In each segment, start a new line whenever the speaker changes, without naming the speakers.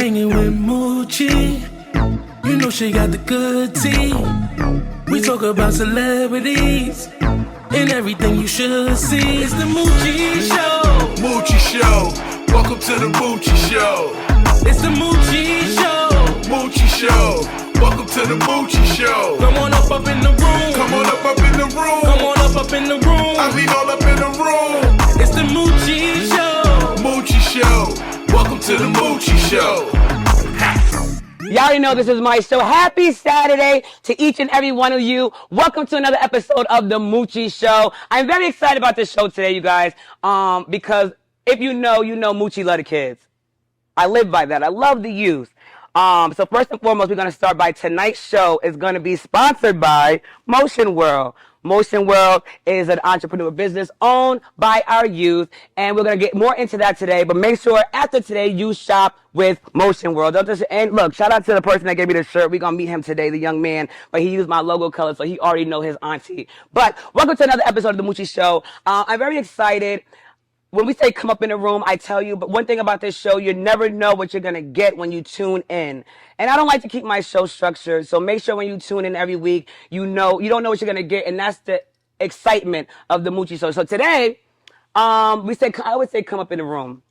hanging with Moochie. You know she got the good tea. We talk about celebrities and everything you should see. It's the Moochie Show.
Moochie Show. Welcome to the Moochie Show.
It's the Moochie Show.
Moochie Show. Welcome to the Moochie Show.
Come on up in the room.
Come on up in the room.
Come on up in the room.
I mean all up in the room.
It's the Moochie Show.
Moochie Show. Welcome to the Moochie Show.
Y'all already know this is my show. Happy Saturday to each and every one of you. Welcome to another episode of the Moochie Show. I'm very excited about this show today, you guys, because if you know Moochie love the kids. I live by that. I love the youth. So first and foremost, we're going to start by tonight's show is going to be sponsored by Motion World. Motion World is an entrepreneur business owned by our youth, and we're going to get more into that today. But make sure after today you shop with Motion World. And look, shout out to the person that gave me the shirt. We're going to meet him today, the young man, but he used my logo color, so he already know his auntie. But welcome to another episode of the Moochie Show. I'm very excited. When we say come up in the room, I tell you, but one thing about this show, you never know what you're going to get when you tune in. And I don't like to keep my show structured, so make sure when you tune in every week, you don't know what you're going to get, and that's the excitement of the Moochie Show. So today, I would say come up in the room.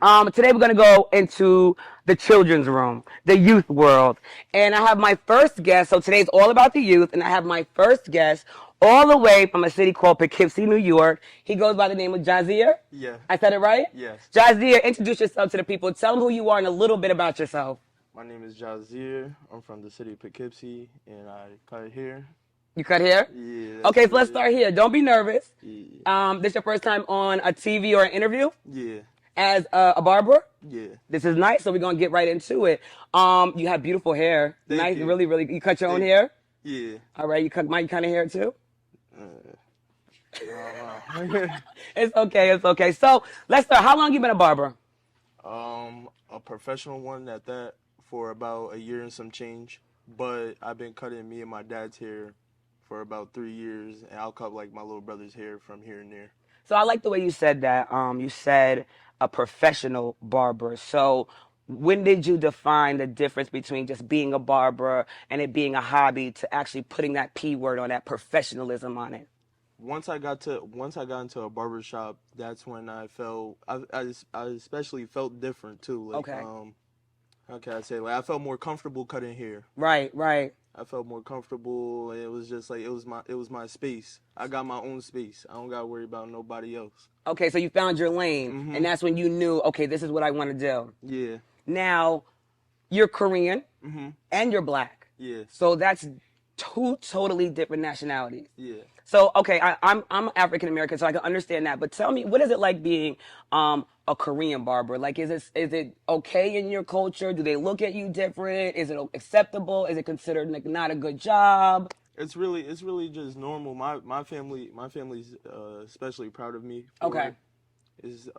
Today we're going to go into the children's room, the youth world. And I have my first guest, so today's all about the youth, and I have my first guest all the way from a city called Poughkeepsie, New York. He goes by the name of Jazeer.
Yeah.
I said it right?
Yes.
Jazeer, introduce yourself to the people. Tell them who you are and a little bit about yourself.
My name is Jazeer. I'm from the city of Poughkeepsie, and I cut hair.
You cut hair?
Yeah.
Okay, so let's start here. Don't be nervous.
Yeah.
This your first time on a TV or an interview?
Yeah.
As a barber?
Yeah.
This is nice, so we're going to get right into it. You have beautiful hair.
Thank
nice,
you.
really, really. You cut your own hair?
Yeah.
All right, you cut my kind of hair too?
Uh,
It's okay. So let's start. How long you been a barber?
a professional one at that for about a year and some change. But I've been cutting me and my dad's hair for about 3 years, and I'll cut like my little brother's hair from here and there.
So I like the way you said that. You said a professional barber. So when did you define the difference between just being a barber and it being a hobby to actually putting that P word on that professionalism on it?
Once I got into a barber shop, that's when I especially felt different too. Like,
Okay.
How can I say? Like, I felt more comfortable cutting hair.
Right.
I felt more comfortable, and it was just like it was my space. I got my own space. I don't gotta worry about nobody else.
Okay, so you found your lane, and that's when you knew, okay, this is what I want to do.
Yeah.
Now, you're Korean, and you're black.
Yeah.
So that's two totally different nationalities.
Yeah.
So, okay, I'm African American, so I can understand that. But tell me, what is it like being a Korean barber? Like, is it okay in your culture? Do they look at you different? Is it acceptable? Is it considered like not a good job?
It's really just normal. My family's especially proud of me. For
Okay.
it. Is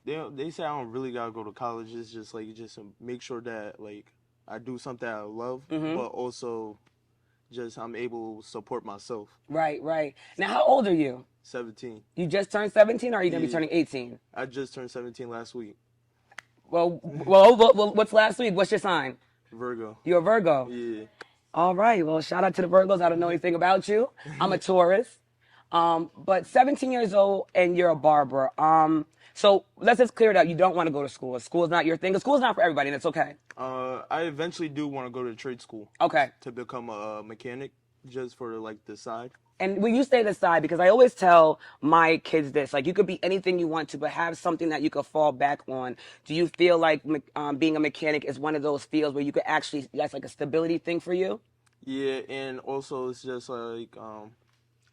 they say I don't really gotta go to college. It's just to make sure that like I do something I love, but also just I'm able to support myself.
Right. Now, how old are you?
17.
You just turned 17, or are you gonna be
Yeah.
turning 18?
I just turned 17 last week.
Well, what's last week? What's your sign?
Virgo.
You're a Virgo.
Yeah.
All right. Well, shout out to the Virgos. I don't know anything about you. I'm a Taurus. But 17 years old and you're a barber. So let's just clear it up. You don't want to go to school. School is not your thing. School is not for everybody, and it's okay.
I eventually do want to go to trade school.
Okay.
To become a mechanic, just for like the side.
And when you say the side, because I always tell my kids this, like you could be anything you want to, but have something that you could fall back on. Do you feel like being a mechanic is one of those fields where you could actually, that's like a stability thing for you?
Yeah, and also it's just like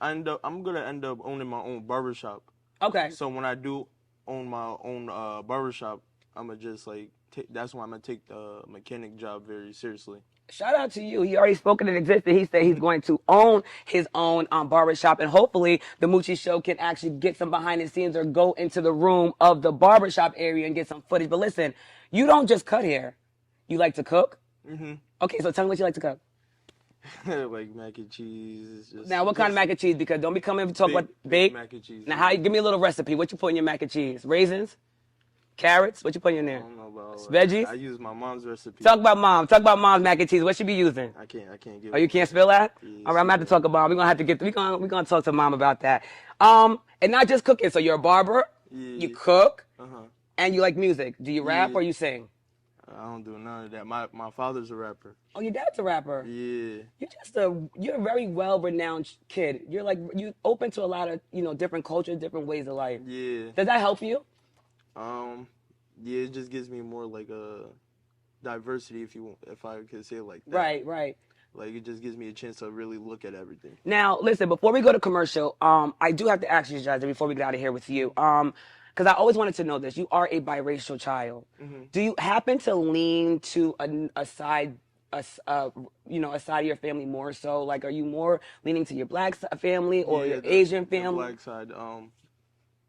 I'm gonna end up owning my own barbershop.
Okay.
So when I do own my own barbershop, I'm gonna just like that's why I'm gonna take the mechanic job very seriously.
Shout out to you. He already spoken in existence. He said he's going to own his own barbershop, and hopefully the Moochie Show can actually get some behind the scenes or go into the room of the barbershop area and get some footage. But listen, you don't just cut hair. You like to cook? Okay, so tell me what you like to cook.
Like mac and cheese.
Now, what kind of mac and cheese? Because don't be coming to talk about
big
baked.
mac and cheese.
Now, give me a little recipe. What you put in your mac and cheese? Raisins? Carrots? What you putting in
I
there?
don't know about
Veggies?
I use my mom's recipe.
Talk about mom. Talk about mom's mac and cheese. What she be using?
I can't give
Oh, you
it.
can't spill that?
Yeah,
All right, I'm gonna have to talk about. We're gonna have to get. We're gonna talk to mom about that. And not just cooking. So you're a barber. You
Yeah.
cook,
Uh-huh.
and you like music. Do you rap
Yeah.
or you sing?
I don't do none of that. My father's a rapper.
Oh, your dad's a rapper.
Yeah.
You're a very well renowned kid. You're like you open to a lot of different cultures, different ways of life.
Yeah.
Does that help you?
Um yeah, it just gives me more like a diversity if I could say it like that.
Right, right.
Like it just gives me a chance to really look at everything.
Now, listen, before we go to commercial, I do have to ask you guys before we get out of here with you, because I always wanted to know this. You are a biracial child.
Mm-hmm.
Do you happen to lean to a side, a side of your family more so? Like, are you more leaning to your black family or your Asian
The
family?
black side.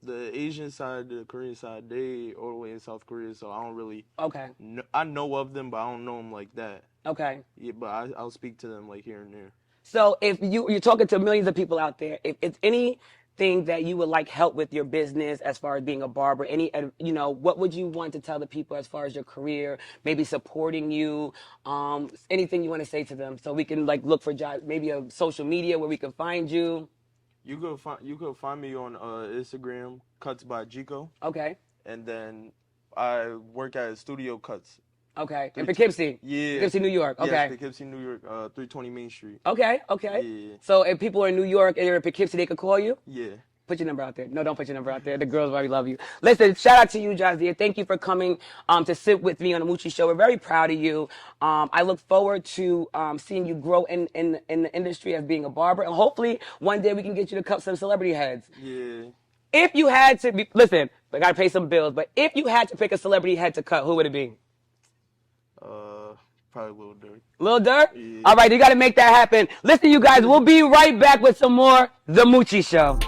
The Asian side, the Korean side, they all the way in South Korea, so I don't really.
Okay.
I know of them, but I don't know them like that.
Okay.
Yeah, but I'll speak to them like here and there.
So if you're talking to millions of people out there, if it's anything that you would like help with your business as far as being a barber, what would you want to tell the people as far as your career, maybe supporting you, anything you want to say to them so we can like look for jobs, maybe a social media where we can find you.
You could find me on Instagram, Cuts by Jico,
Okay.
and then I work at Studio Cuts.
Okay. In Poughkeepsie.
Yeah.
Poughkeepsie, New York. Okay.
Yes, Poughkeepsie, New York, 320 Main Street.
Okay. Okay.
Yeah.
So if people are in New York and they're in Poughkeepsie, they could call you?
Yeah.
Put your number out there. No, don't put your number out there. The girls probably love you. Listen, shout out to you, Jazzy. Thank you for coming to sit with me on the Moochie Show. We're very proud of you. I look forward to seeing you grow in the industry as being a barber. And hopefully one day we can get you to cut some celebrity heads.
Yeah.
If you had to be, listen, I got to pay some bills, but if you had to pick a celebrity head to cut, who would it be?
Probably Lil Durk.
Lil Durk?
Yeah.
All right, you got to make that happen. Listen, you guys, we'll be right back with some more The Moochie Show.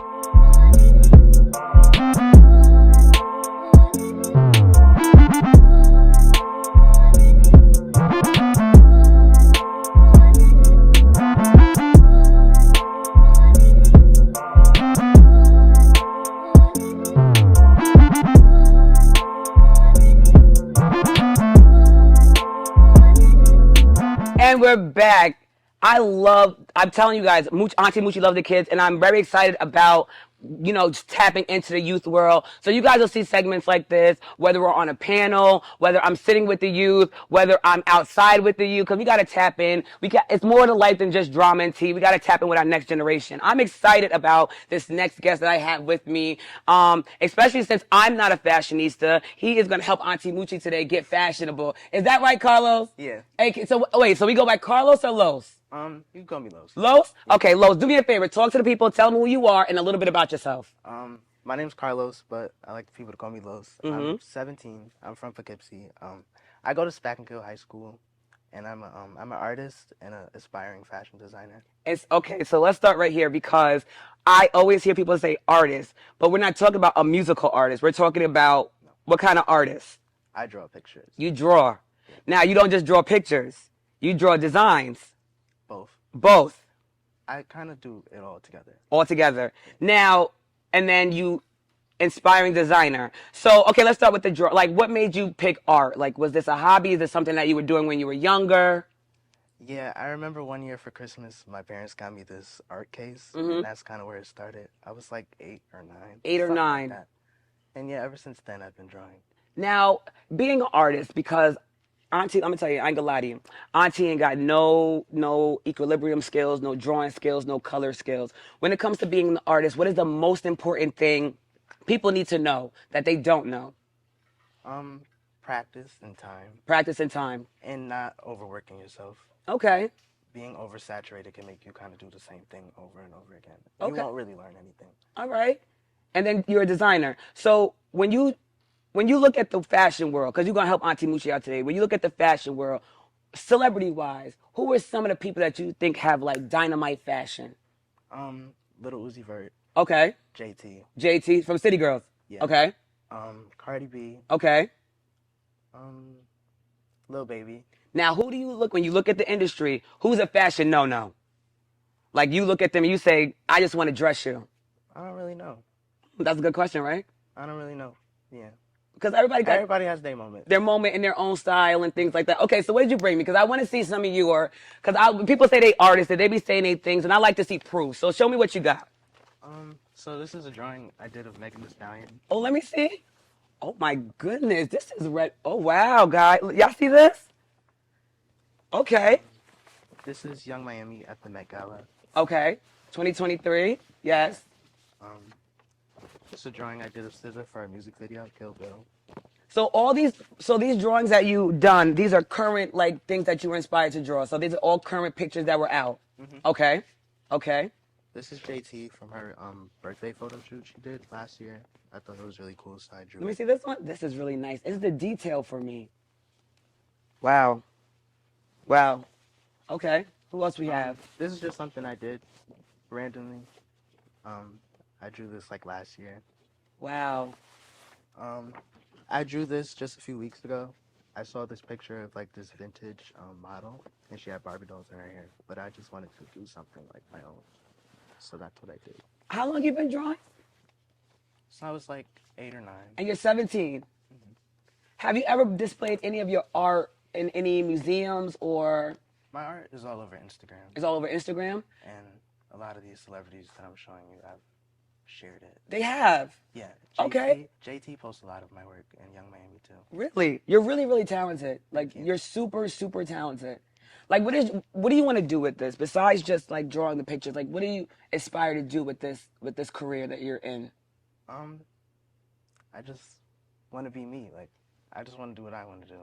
And we're back. I'm telling you guys, Auntie Moochie loves the kids, and I'm very excited about, just tapping into the youth world. So you guys will see segments like this, whether we're on a panel, whether I'm sitting with the youth, whether I'm outside with the youth, because we got to tap in. It's more to life than just drama and tea. We got to tap in with our next generation. I'm excited about this next guest that I have with me, especially since I'm not a fashionista. He is going to help Auntie Moochie today get fashionable. Is that right, Carlos?
Yeah.
Hey, so wait, so we go by Carlos or Los?
You can call me Los.
Los? Okay, Los, do me a favor. Talk to the people, tell them who you are, and a little bit about yourself.
My name's Carlos, but I like people to call me Los. I'm 17. I'm from Poughkeepsie. I go to Spackenkill High School, and I'm an artist and an aspiring fashion designer.
Okay, so let's start right here because I always hear people say artist, but we're not talking about a musical artist. We're talking about what kind of artist?
I draw pictures.
You draw. Now, you don't just draw pictures. You draw designs. Both.
I kind of do it all together.
All together. Now, and then you inspiring designer. So, okay, let's start with the draw. Like, what made you pick art? Like, was this a hobby? Is this something that you were doing when you were younger?
Yeah, I remember one year for Christmas, my parents got me this art case, and that's kind of where it started. I was like 8 or 9.
8 or 9.
Like that. And yeah, ever since then, I've been drawing.
Now, being an artist, because Auntie, I'm gonna tell you, I ain't gonna lie to you. Auntie ain't got no equilibrium skills, no drawing skills, no color skills. When it comes to being an artist, what is the most important thing people need to know that they don't know?
Practice and time.
Practice and time.
And not overworking yourself.
Okay.
Being oversaturated can make you kind of do the same thing over and over again.
Okay.
You won't really learn anything.
All right. And then you're a designer. So when you look at the fashion world, because you're going to help Auntie Moochie out today, when you look at the fashion world, celebrity-wise, who are some of the people that you think have, like, dynamite fashion?
Little Uzi Vert.
Okay.
JT.
JT from City Girls.
Yeah.
Okay.
Cardi B.
Okay.
Lil Baby.
Now, who do you look, when you look at the industry, who's a fashion no-no? Like, you look at them and you say, I just want to dress you.
I don't really know.
That's a good question, right?
I don't really know. Yeah.
Because everybody got
Everybody has their moment.
their moment in their own style and things like that. Okay, so what did you bring me? Because I want to see some of your, because people say they artists and they be saying they things, and I like to see proof. So show me what you got.
So this is a drawing I did of Megan Thee Stallion.
Oh, let me see. Oh my goodness, this is red. Oh wow, guys, y'all see this? Okay,
This is Young Miami at the Met Gala.
okay, 2023. Yes.
It's a drawing I did of SZA for a music video, Kill Bill.
So these drawings that you done, these are current like things that you were inspired to draw. So these are all current pictures that were out. Okay, okay.
This is JT from her birthday photo shoot she did last year. I thought it was really cool, so I drew
Let me
it.
see this one. This is really nice. It's the detail for me. Wow. Wow. Okay. Who else we have?
This is just something I did randomly. I drew this like last year.
Wow.
I drew this just a few weeks ago. I saw this picture of like this vintage model, and she had Barbie dolls in her hair. But I just wanted to do something like my own, so that's what I did.
How long you been drawing?
So I was like 8 or 9.
And you're 17. Have you ever displayed any of your art in any museums or
My art is all over Instagram,
is all over Instagram?
and a lot of these celebrities that I'm showing you, I've shared it.
They have.
Yeah.
Okay.
JT posts a lot of my work, and Young Miami too.
Really? You're really, really talented. Like
Thank you.
you're super, super talented. Like what do you want to do with this besides just like drawing the pictures? Like what do you aspire to do with this career that you're in?
I just want to be me. Like, I just want to do what I want to do,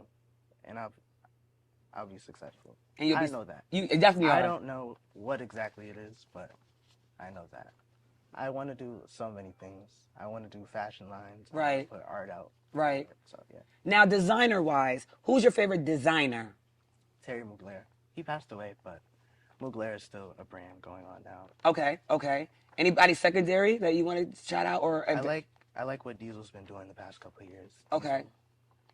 and I'll be successful.
And
I know that.
You definitely are.
I don't know what exactly it is, but I know that. I want to do so many things. I want to do fashion lines. I wanna
Right.
put art out.
Right.
So yeah.
Now, designer-wise, who's your favorite designer?
Terry Mugler. He passed away, but Mugler is still a brand going on now.
Okay, okay. Anybody secondary that you want to shout out or?
I like what Diesel's been doing the past couple of years.
Okay,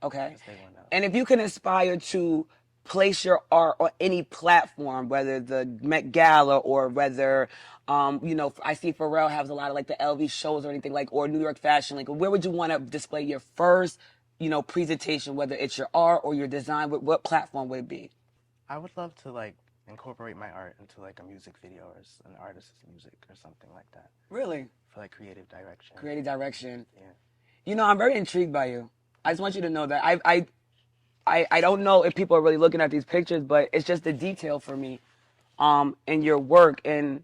okay.
Just they went out.
And if you can aspire to place your art on any platform, whether the Met Gala or whether, I see Pharrell has a lot of like the LV shows or anything like, or New York Fashion Week. Where would you want to display your first, presentation, whether it's your art or your design? What platform would it be?
I would love to like incorporate my art into like a music video or an artist's music or something like that
Really?
for like creative direction.
Creative direction.
Yeah.
I'm very intrigued by you. I just want you to know that I don't know if people are really looking at these pictures, but it's just the detail for me, in your work. And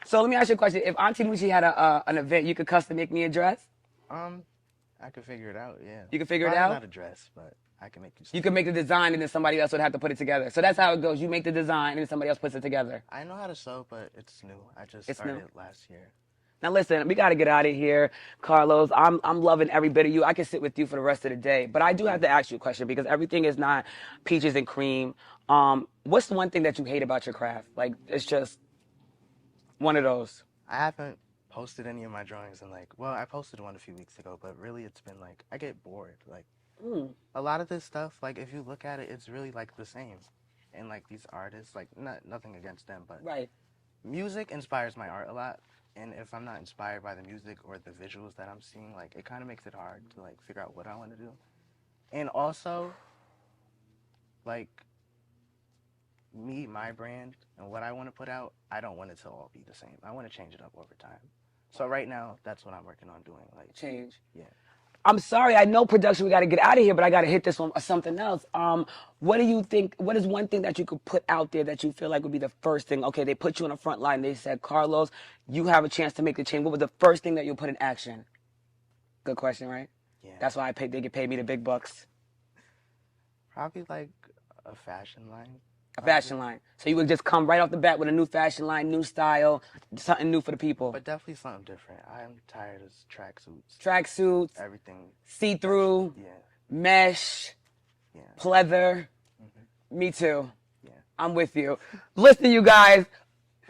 so let me ask you a question. If Auntie Moochie had an event, you could custom make me a dress?
I could figure it out. Yeah.
You can figure it
Probably
out?
Not a dress, but I can make you.
You can make the design and then somebody else would have to put it together. So that's how it goes. You make the design and then somebody else puts it together.
I know how to sew, but it's new. I just
It's
started
new.
last year.
Now listen, we got to get out of here, Carlos. I'm loving every bit of you. I can sit with you for the rest of the day, but I do have to ask you a question because everything is not peaches and cream. What's the one thing that you hate about your craft? Like it's just one of those.
I haven't posted any of my drawings in like, well, I posted one a few weeks ago, but really it's been like, I get bored. Like, a lot of this stuff, like if you look at it, it's really like the same. And like these artists, like nothing against them, but
Right.
music inspires my art a lot. And if I'm not inspired by the music or the visuals that I'm seeing, like it kind of makes it hard to like figure out what I want to do. And also, like me, my brand, and what I want to put out, I don't want it to all be the same. I want to change it up over time. So right now, that's what I'm working on doing. Like
Change.
Yeah.
I'm sorry, I know production, we got to get out of here, but I got to hit this one or something else. What do you think, what is one thing that you could put out there that you feel like would be the first thing? Okay, they put you on the front line. They said, Carlos, you have a chance to make the change. What was the first thing that you'll put in action? Good question, right?
Yeah.
That's why they get paid me the big bucks.
Probably like a fashion line.
A fashion line. So you would just come right off the bat with a new fashion line, new style, something new for the people.
But definitely something different. I'm tired of tracksuits.
Tracksuits,
Everything.
see-through,
Yeah.
mesh,
Yeah.
pleather. Me too.
Yeah.
I'm with you. Listen, you guys.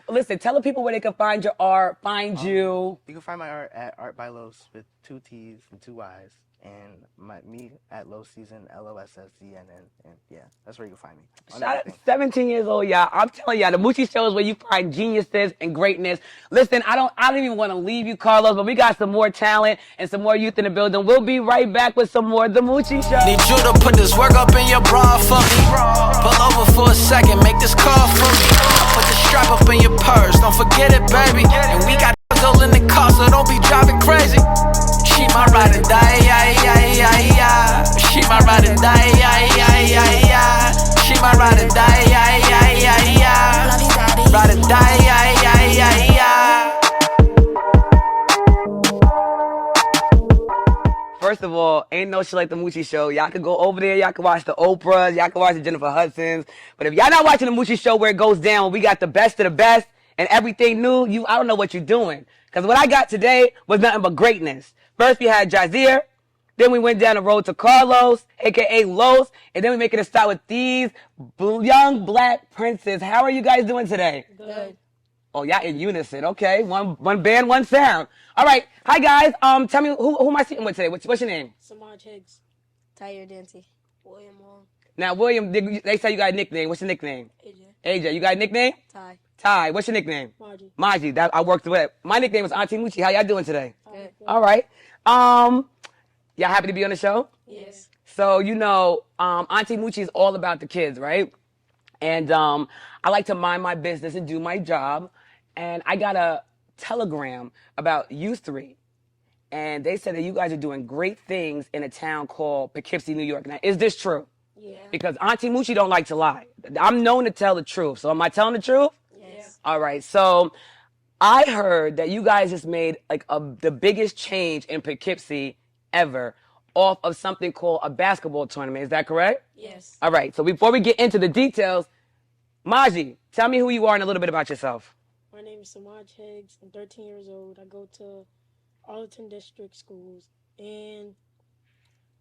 Listen, tell the people where they can find your art, find you.
You can find my art at Art by Los with 2 T's and 2 Y's. and me at low season LOSSZNN, and yeah, that's where you can find me on
Shout out,
everything.
17 years old, y'all. I'm telling y'all, the Moochie Show is where you find geniuses and greatness. Listen, I don't even want to leave you, Carlos, but we got some more talent and some more youth in the building. We'll be right back with some more of the Moochie Show.
Need you to put this work up in your bra for me. Pull over for a second, make this call for me. Put the strap up in your purse, don't forget it, baby. And we got all in the car, so don't be driving crazy. She my ride or die, yeah, yeah, yeah, yeah. She my ride or die, yeah, yeah, yeah, yeah. She my ride or die, yeah, yeah, yeah, yeah. Ride or die, yeah, yeah, yeah, yeah.
First of all, ain't no shit like the Moochie Show. Y'all can go over there. Y'all can watch the Oprahs. Y'all can watch the Jennifer Hudsons. But if y'all not watching the Moochie Show where it goes down, we got the best of the best and everything new, I don't know what you're doing. Because what I got today was nothing but greatness. First, we had Jazeer. Then we went down the road to Carlos, a.k.a. Los. And then we making a start with these young black princes. How are you guys doing today?
Good.
Oh, y'all in unison. Okay. One band, one sound. All right. Hi, guys. Tell me, who am I sitting with today? What's your name?
Samaj Higgs. Tyre Dante. William Long.
Now, William, they say you got a nickname. What's your nickname?
AJ.
AJ. You got a nickname?
Ty.
Ty. What's your nickname?
Margie.
Maji. That I worked with. My nickname is Auntie Moochie. How y'all doing today?
Good.
All right. Y'all happy to be on the show?
Yes.
So, Auntie Moochie is all about the kids, right? And I like to mind my business and do my job. And I got a telegram about you three. And they said that you guys are doing great things in a town called Poughkeepsie, New York. Now, is this true?
Yeah.
Because Auntie Moochie don't like to lie. I'm known to tell the truth. So am I telling the truth?
Yes.
All right. So I heard that you guys just made like the biggest change in Poughkeepsie ever off of something called a basketball tournament. Is that correct?
Yes.
All right. So before we get into the details, Maji, tell me who you are and a little bit about yourself.
My name is Samaj Higgs. I'm 13 years old. I go to Arlington District Schools, and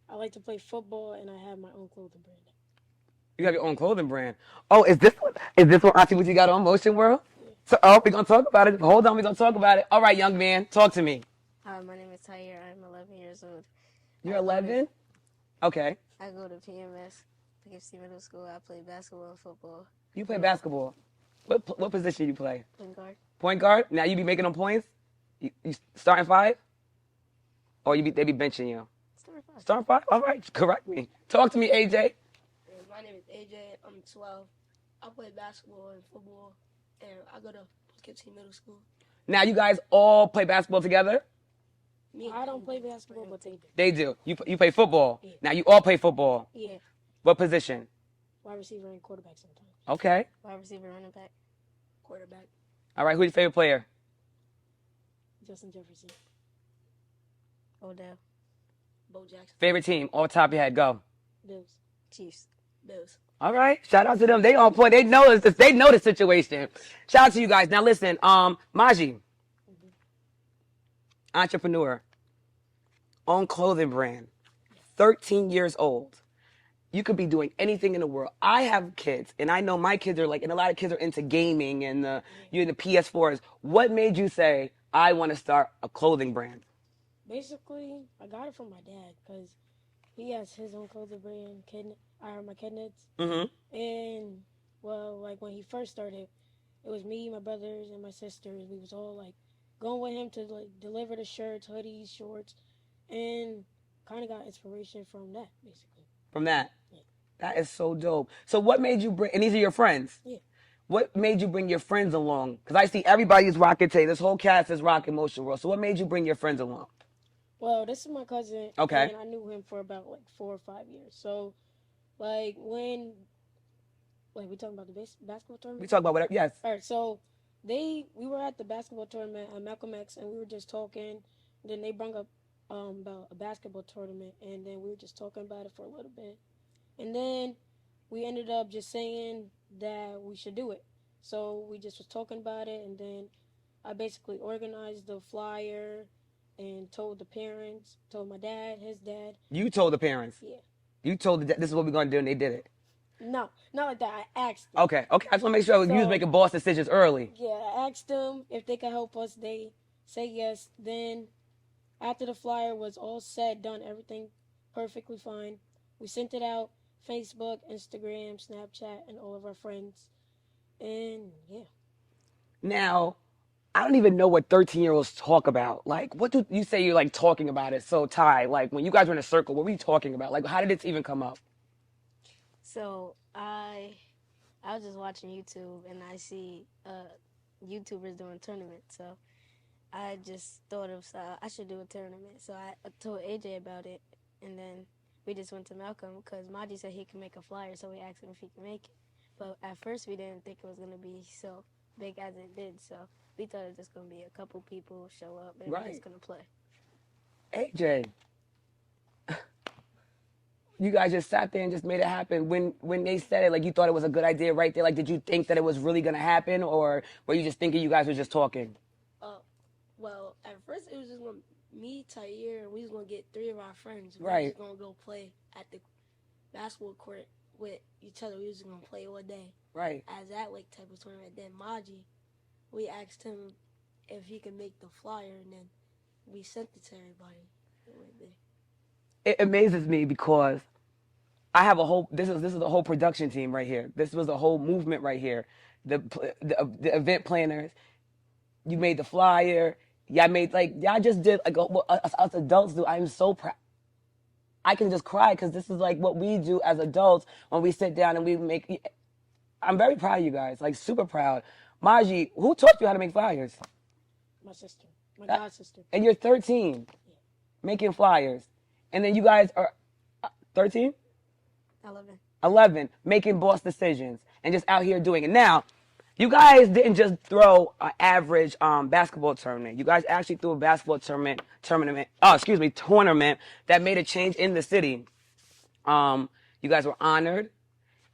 I like to play football, and I have my own clothing brand.
You have your own clothing brand. Oh, is this what Auntie Moochie got on Motion World? So, we're going to talk about it. Hold on, we're going to talk about it. All right, young man, talk to me.
Hi, my name is Tyre. I'm 11 years old.
You're 11? Okay.
I go to PMS, Poughkeepsie Middle School. I play basketball and football.
You play basketball. What position you play?
Point guard.
Point guard? Now you be making them points? You starting five? Or they be benching you? Starting five? All right, correct me. Talk to me, AJ.
My name is AJ. I'm 12. I play basketball and football, and I go to Poughkeepsie Middle School.
Now you guys all play basketball together?
I don't play basketball, but they do.
They do. You play football? Yeah. Now you all play football?
Yeah.
What position?
Wide receiver and quarterback sometimes.
Okay.
Wide receiver, running back.
Quarterback.
All right, who's your favorite player?
Justin Jefferson.
Odell.
Bo Jackson.
Favorite team, off the top of your head, go.
Bills.
Chiefs.
Bills.
All right, shout out to them. They on point. They know this. They know the situation. Shout out to you guys. Now listen, Maji, entrepreneur, own clothing brand, 13 years old. You could be doing anything in the world. I have kids, and I know my kids are and a lot of kids are into gaming and the PS4s. What made you say, I want to start a clothing brand?
Basically, I got it from my dad because he has his own clothing brand, my Kidnets.
Mm-hmm.
And, well, when he first started, it was me, my brothers, and my sisters. We was all, going with him to, deliver the shirts, hoodies, shorts, and kind of got inspiration from that, basically.
From that?
Yeah.
That is so dope. So what made you bring, and these are your friends?
Yeah.
What made you bring your friends along? Because I see everybody's rocking today. This whole cast is rocking Motion World. So what made you bring your friends along?
Well, this is my cousin.
Okay.
And I knew him for about 4 or 5 years. So, when, we talking about the basketball tournament?
We talk about whatever, yes.
All right, so we were at the basketball tournament at Malcolm X, and we were just talking. And then they brought up about a basketball tournament, and then we were just talking about it for a little bit. And then we ended up just saying that we should do it. So we just was talking about it, and then I basically organized the flyer and told the parents, told my dad, his dad.
You told the parents?
Yeah.
You told this is what we're going to do, and they did it?
No, not like that. I asked them.
Okay. I just want to make sure you was making boss decisions early.
Yeah, I asked them if they could help us. They say yes. Then After the flyer was all said, done, everything perfectly fine, we sent it out Facebook, Instagram, Snapchat, and all of our friends. And yeah.
Now, I don't even know what 13-year-olds talk about. Like, what do you say you're like talking about it? So, Ty, like when you guys were in a circle, what were you talking about? Like, how did this even come up?
So I was just watching YouTube and I see YouTubers doing tournaments. So I just thought of I should do a tournament. So I told AJ about it, and then we just went to Malcolm because Maji said he could make a flyer, so we asked him if he could make it. But at first we didn't think it was gonna be so big as it did. So we thought it was just gonna be a couple people show up and we're just gonna play.
AJ, you guys just sat there and just made it happen. When they said it, like you thought it was a good idea right there. Like, did you think that it was really gonna happen, or were you just thinking you guys were just talking?
Well, at first it was just gonna me, Tyre, and we was gonna get 3 of our friends. We
Right.
was gonna go play at the basketball court with each other. We was gonna play all day.
Right.
As that like type of tournament. Then Maji, we asked him if he could make the flyer, and then we sent it to everybody.
It amazes me because I have a whole. This is a whole production team right here. This was a whole movement right here. The event planners. You made the flyer. Y'all made y'all just did like what us adults do. I'm so proud. I can just cry because this is like what we do as adults when we sit down and we make. I'm very proud of you guys. Like super proud. Maji, who taught you how to make flyers?
My sister, my god sister.
And you're 13, making flyers, and then you guys are 13. 11, making boss decisions and just out here doing it. Now, you guys didn't just throw an average basketball tournament. You guys actually threw a basketball tournament that made a change in the city. You guys were honored,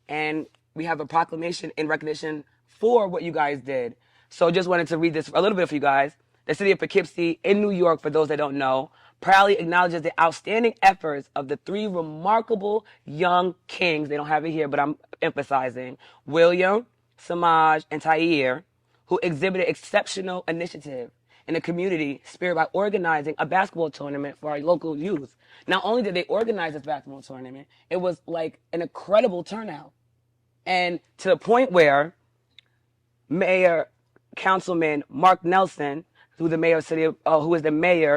and we have a proclamation in recognition for what you guys did. So just wanted to read this a little bit for you guys. The city of Poughkeepsie in New York, for those that don't know, proudly acknowledges the outstanding efforts of the 3 remarkable young kings. They don't have it here, but I'm emphasizing. William, Samaj, and Tyre, who exhibited exceptional initiative in the community spirit by organizing a basketball tournament for our local youth. Not only did they organize this basketball tournament, it was like an incredible turnout. And to the point where Councilman Mark Nelson, who is the mayor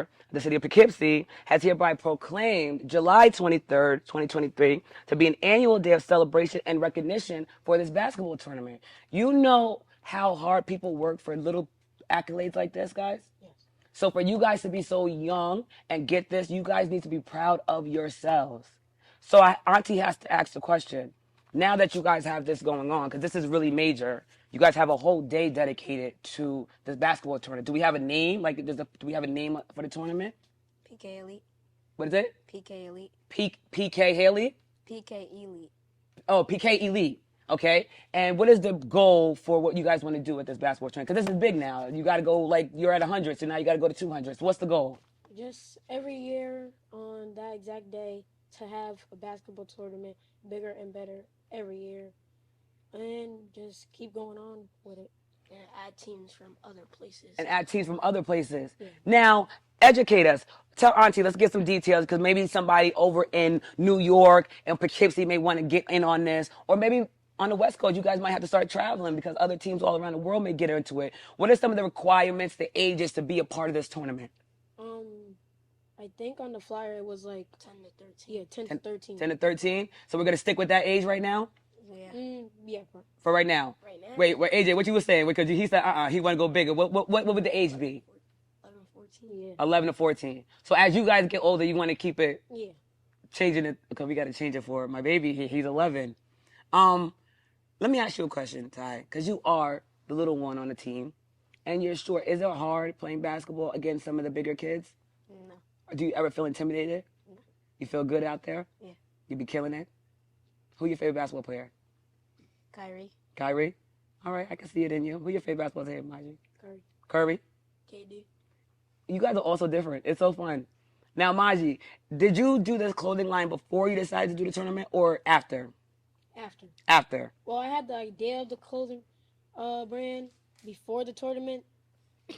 of the city of Poughkeepsie, has hereby proclaimed July 23rd, 2023, to be an annual day of celebration and recognition for this basketball tournament. You know how hard people work for little accolades like this, guys?
Yes.
So for you guys to be so young and get this, you guys need to be proud of yourselves. So Auntie has to ask the question, now that you guys have this going on, because this is really major, you guys have a whole day dedicated to this basketball tournament. Do we have a name? Do we have a name for the tournament?
PK Elite.
What is it?
PK Elite.
PK Haley?
PK Elite.
Oh, PK Elite. Okay. And what is the goal for what you guys want to do with this basketball tournament? Because this is big now. You got to go, you're at 100, so now you got to go to 200. So what's the goal?
Just every year on that exact day to have a basketball tournament bigger and better every year. And just keep going on with it. And add teams from other places. Yeah.
Now, educate us. Tell Auntie, let's get some details, because maybe somebody over in New York and Poughkeepsie may want to get in on this. Or maybe on the West Coast, you guys might have to start traveling because other teams all around the world may get into it. What are some of the requirements, the ages to be a part of this tournament?
I think on the flyer it was 10 to 13. Yeah, 10 to 13.
10 to 13? So we're going to stick with that age right now?
Yeah.
Yeah.
For right now?
Right now.
Wait, AJ, what you were saying? Because he said, he want to go bigger. What would the age be?
11, 14. Yeah.
11 to 14. So as you guys get older, you want to keep it,
yeah,
changing it, because we got to change it for my baby. He's 11. Let me ask you a question, Ty, because you are the little one on the team, and you're short. Is it hard playing basketball against some of the bigger kids?
No.
Or do you ever feel intimidated?
No.
You feel good out there?
Yeah.
You be killing it? Who your favorite basketball player? Kyrie? All right, I can see it in you. Who your favorite basketball player, Maji? Curry?
KD.
You guys are also different. It's so fun. Now, Maji, did you do this clothing line before you decided to do the tournament, or after? After.
Well, I had the idea of the clothing brand before the tournament,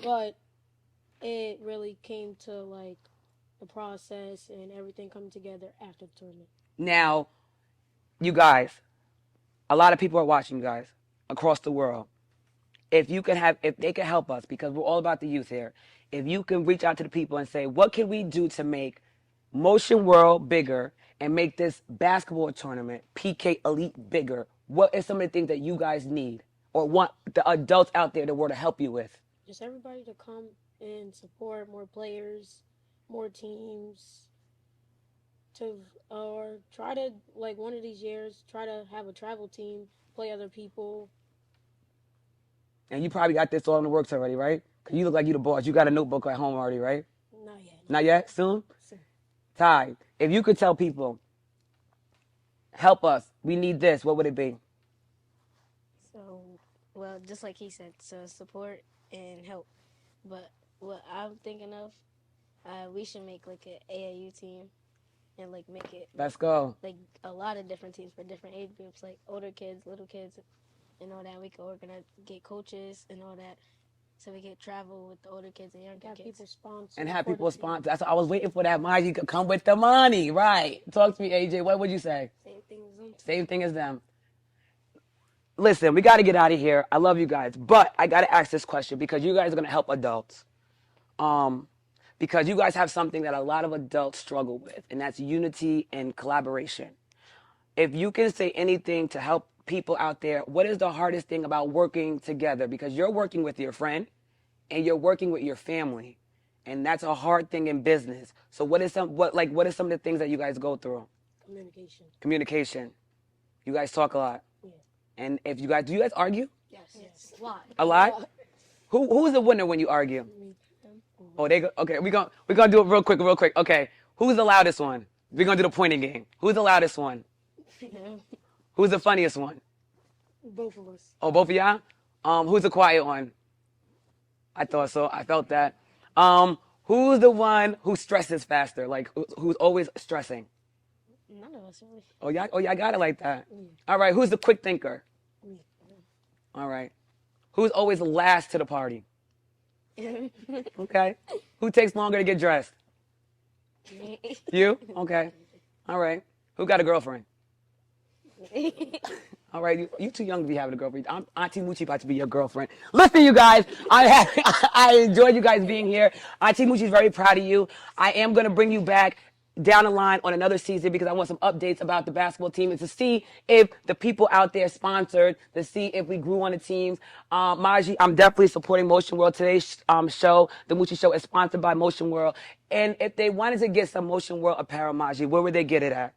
but it really came to the process and everything coming together after the tournament.
Now, you guys, a lot of people are watching you guys across the world. If they can help us, because we're all about the youth here, if you can reach out to the people and say, what can we do to make Motion World bigger and make this basketball tournament, PK Elite, bigger? What are some of the things that you guys need or want the adults out there that were to help you with?
Just everybody to come and support more players, more teams, to or try to like one of these years try to have a travel team, play other people.
And you probably got this all in the works already, right? Because you look like you the boss. You got a notebook at home already, right?
Not yet.
Not yet? Soon?
Soon.
Ty, if you could tell people, help us, we need this, what would it be?
So, well, just like he said, so support and help. But what I'm thinking of, we should make like an AAU team and like make it
Let's go.
like a lot of different teams for different age groups, like older kids, little kids, and all that. We could organize, get coaches and all that, so we could travel with the older kids and younger
Have
kids.
people sponsor.
And have
for the
people
team.
sponsor. That's what I was waiting for that. Margie could come with the money. Right. Talk to me, AJ. What would you say?
Same thing as them.
Same thing as them. Listen, we got to get out of here. I love you guys. But I got to ask this question because you guys are going to help adults. Because you guys have something that a lot of adults struggle with, and that's unity and collaboration. If you can say anything to help people out there, what is the hardest thing about working together? Because you're working with your friend and you're working with your family, and that's a hard thing in business. So what are some of the things that you guys go through?
Communication.
Communication. You guys talk a lot.
Yeah.
And if you guys do you guys argue?
Yes. Why?
A lot? Who's the winner when you argue? Oh, they go. Okay, we're gonna do it real quick. Okay, who's the loudest one? We're gonna do the pointing game. Who's the loudest one? Who's the funniest one?
Both of us.
Oh, both of y'all? Who's the quiet one? I thought so. I felt that. Who's the one who stresses faster? Like who's always stressing?
None of us really.
Oh, y'all got it like that. All right, who's the quick thinker?
Me.
All right. Who's always last to the party? Okay. Who takes longer to get dressed? You? Okay. All right. Who got a girlfriend? All right, you too young to be having a girlfriend. I'm Auntie Moochie about to be your girlfriend. Listen, you guys, I enjoyed you guys being here. Auntie Moochie's very proud of you. I am going to bring you back down the line on another season because I want some updates about the basketball team and to see if the people out there sponsored, to see if we grew on the teams. Maji, I'm definitely supporting Motion World. Today's show, the Moochie Show, is sponsored by Motion World. And if they wanted to get some Motion World apparel, Maji, where would they get it at?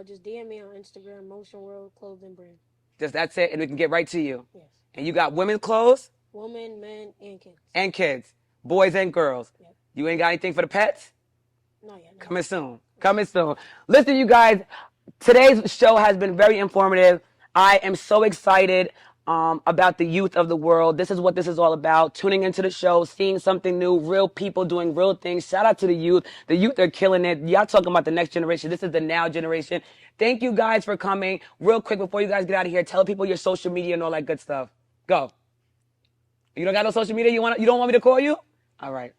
Just DM me on Instagram, Motion World Clothing Brand.
Just that's it, and we can get right to you.
Yes.
And you got women's clothes?
Women, men, and kids.
And kids. Boys and girls.
Yep.
You ain't got anything for the pets?
Not yet.
Coming soon. Coming soon. Listen, you guys, today's show has been very informative. I am so excited about the youth of the world. This is what this is all about. Tuning into the show, seeing something new, real people doing real things. Shout out to the youth. The youth are killing it. Y'all talking about the next generation. This is the now generation. Thank you guys for coming. Real quick, before you guys get out of here, tell people your social media and all that good stuff. Go. You don't got no social media? You don't want me to call you? All right.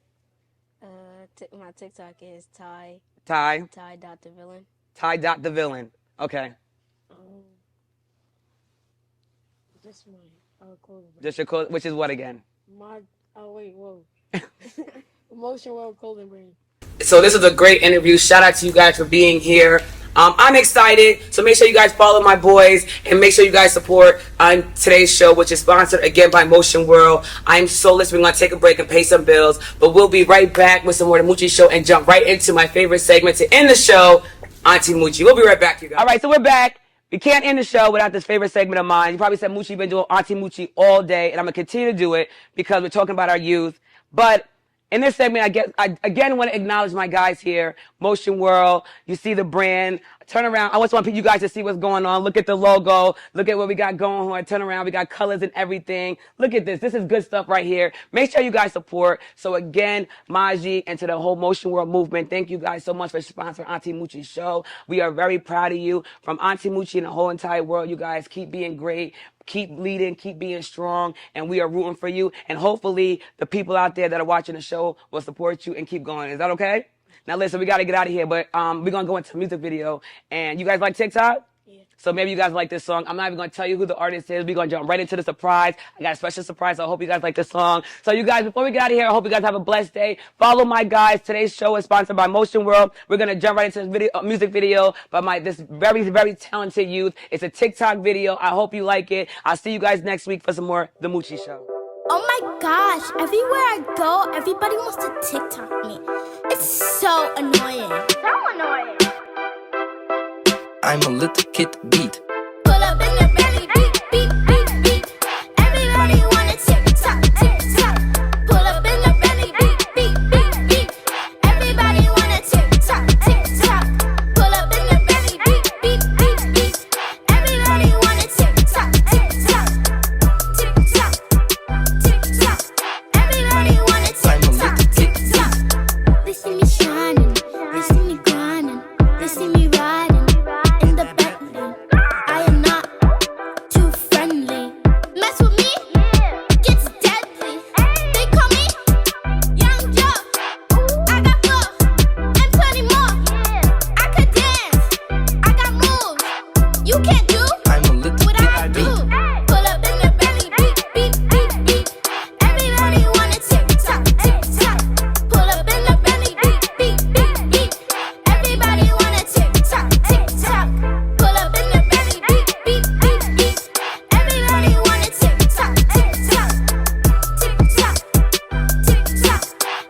My TikTok is
Ty.
Ty.thevillain.
Ty.thevillain. Okay.
Just my clothing brand.
Just your clothes, which is what again?
Whoa. Motion World Clothing Brand.
So this is a great interview. Shout out to you guys for being here. I'm excited. So make sure you guys follow my boys and make sure you guys support on today's show, which is sponsored again by Motion World. I'm so listening. We're going to take a break and pay some bills, but we'll be right back with some more of the Moochie Show and jump right into my favorite segment to end the show, Auntie Moochie. We'll be right back, you guys. All right, so we're back. We can't end the show without this favorite segment of mine. You probably said Moochie been doing Auntie Moochie all day, and I'm going to continue to do it because we're talking about our youth. But in this segment, I again want to acknowledge my guys here, Motion World. You see the brand. Turn around. I just want you guys to see what's going on. Look at the logo. Look at what we got going on. Turn around. We got colors and everything. Look at this. This is good stuff right here. Make sure you guys support. So again, Maji and to the whole Motion World movement, thank you guys so much for sponsoring Auntie Moochie's show. We are very proud of you. From Auntie Moochie and the whole entire world, you guys keep being great. keep leading, keep being strong, and we are rooting for you. And hopefully the people out there that are watching the show will support you and keep going. Is that okay? Now listen, we got to get out of here, but we're going to go into a music video. And you guys like TikTok?
Yeah.
So maybe you guys like this song. I'm not even going to tell you who the artist is. We're going to jump right into the surprise. I got a special surprise. So I hope you guys like this song. So you guys, before we get out of here, I hope you guys have a blessed day. Follow my guys. Today's show is sponsored by Motion World. We're going to jump right into this video, music video by this very, very talented youth. It's a TikTok video. I hope you like it. I'll see you guys next week for some more The Moochie Show.
Oh my gosh, everywhere I go, everybody wants to TikTok me. It's so annoying. So annoying.
I'm a little kid beat.
Pull up in the belly, beat, beat, beat, beat. Everybody wanna TikTok, TikTok. Pull up in the belly, beat, beat, beat, beat. Everybody wanna TikTok, TikTok. Pull up in the belly, beat, beat, beat, beat. Everybody wanna TikTok, TikTok. TikTok, TikTok. Everybody wanna TikTok, TikTok. They see me shining, they see me grinding, they see me riding. I am not too friendly. Mess with me, gets deadly. They call me Young Joe. I got flow and plenty more. I could dance, I got moves. You can't do what I do. Pull up in the belly, beat, beat, beat, beat. Everybody wanna TikTok, TikTok. Pull up in the belly, beat, beat, beat, beat. Everybody wanna TikTok, TikTok. Pull up in the belly, beat, beat, beat, beat. Everybody wanna TikTok, TikTok. TikTok, TikTok.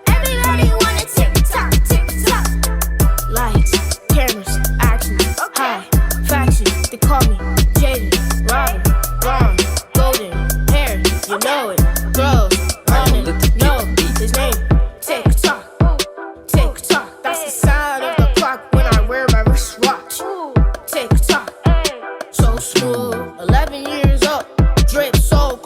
Everybody wanna TikTok, TikTok. Lights, cameras, action, high, fashion. They call me Jaden, Robin, blonde, golden hair. You know it, girls on it. Know his name, TikTok, TikTok. That's the sound of the clock when I wear my wristwatch. TikTok, so smooth, 11 years old, drip so